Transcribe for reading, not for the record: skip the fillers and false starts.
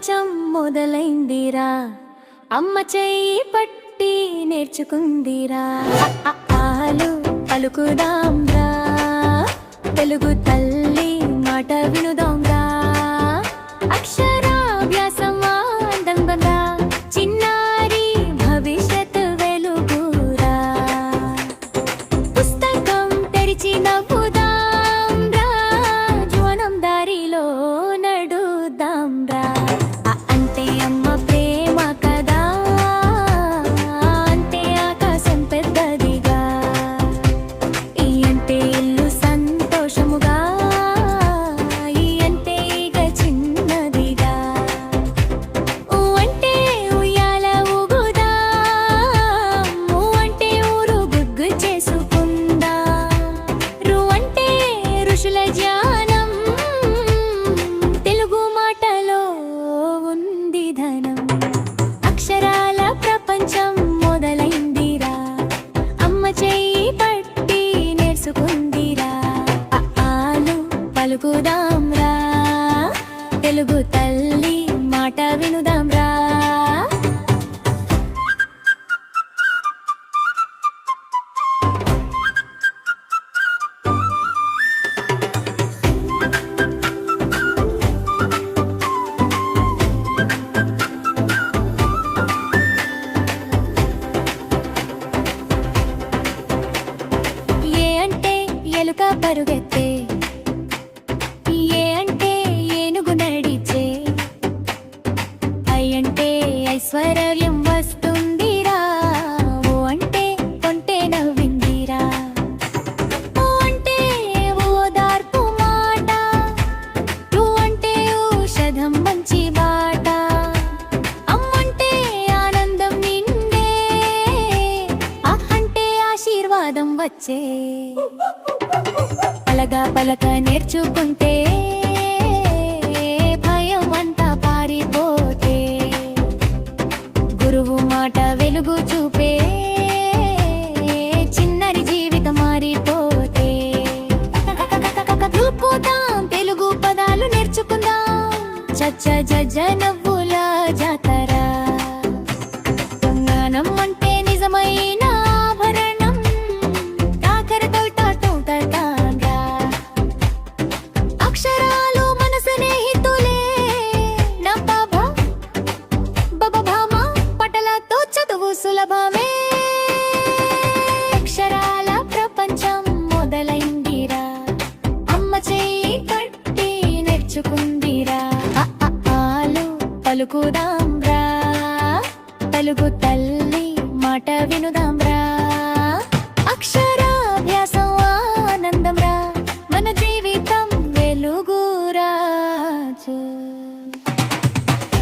ప్రపంచం మొదలైందిరా అమ్మ చెయ్యి పట్టి నేర్చుకుందిరా ఆలు పలుకుదాంరా తెలుగు తల్లి మాట వినుదాంరా అక్షరాభ్యాసం ఆనందంగా చిన్నారి భవిష్యత్ వెలుగురా పుస్తకం తెరిచి నవ్వుదాంరా జీవనం దారిలో నడుదాంరా అంటే అమ్మ ప్రేమ కదా అంటే ఆకాశం పెద్దదిగా ఈ అంటే ఇల్లు సంతోషముగా ఈ అంటే ఇక చిన్నదిగా ఊ అంటే ఉయ్యాల ఊగుదా ఊ అంటే ఊరు గుగ్గు చేసుకుందా రు అంటే ఋషుల జ్ఞానం తెలుగు మాటలో ఉంది ధనం అక్షరాల ప్రపంచం మొదలైందిరా అమ్మ చెయ్యి పట్టి నేర్చుకుందిరా ఆలు పలుకుదాంరా తెలుగు తల్లి మాట వినుదాంరా ఏ అంటే ఎలుక పరుగెత్తే ఏ అంటే ఏనుగు నడిచే ఐ అంటే ఐశ్వర్యం వస్తుందిరా ఓ అంటే కొంటే నవ్విందిరా ఓ అంటే ఓదార్పు మాట ఊ అంటే ఔషధం మంచి బాట అమ్మంటే ఆనందం నిండే అంటే ఆశీర్వాదం వచ్చే పలగా పలక నేర్చుకుంటే భయం అంతా పారిపోతే గురువు మాట వెలుగు చూపే చిన్నరి జీవితం మారిపోతే చూపుదాం తెలుగు పదాలు నేర్చుకుందాం చచ్చ జజ నవ్వుల జాతర జ్ఞానం అంటే నిజమైన ఆభరణం ఆఖరితో టాటోటటాంగా అక్షరాలు మన స్నేహితులే నా బాబా బబభామ పటలతో చదువు సులభమే అక్షరాల ప్రపంచం మొదలైందిరా అమ్మ చెయ్యి కట్టి నేర్చుకుందిరా ఆలు పలుకుదాంరా తెలుగు తల్లి మాట వినుదాంరా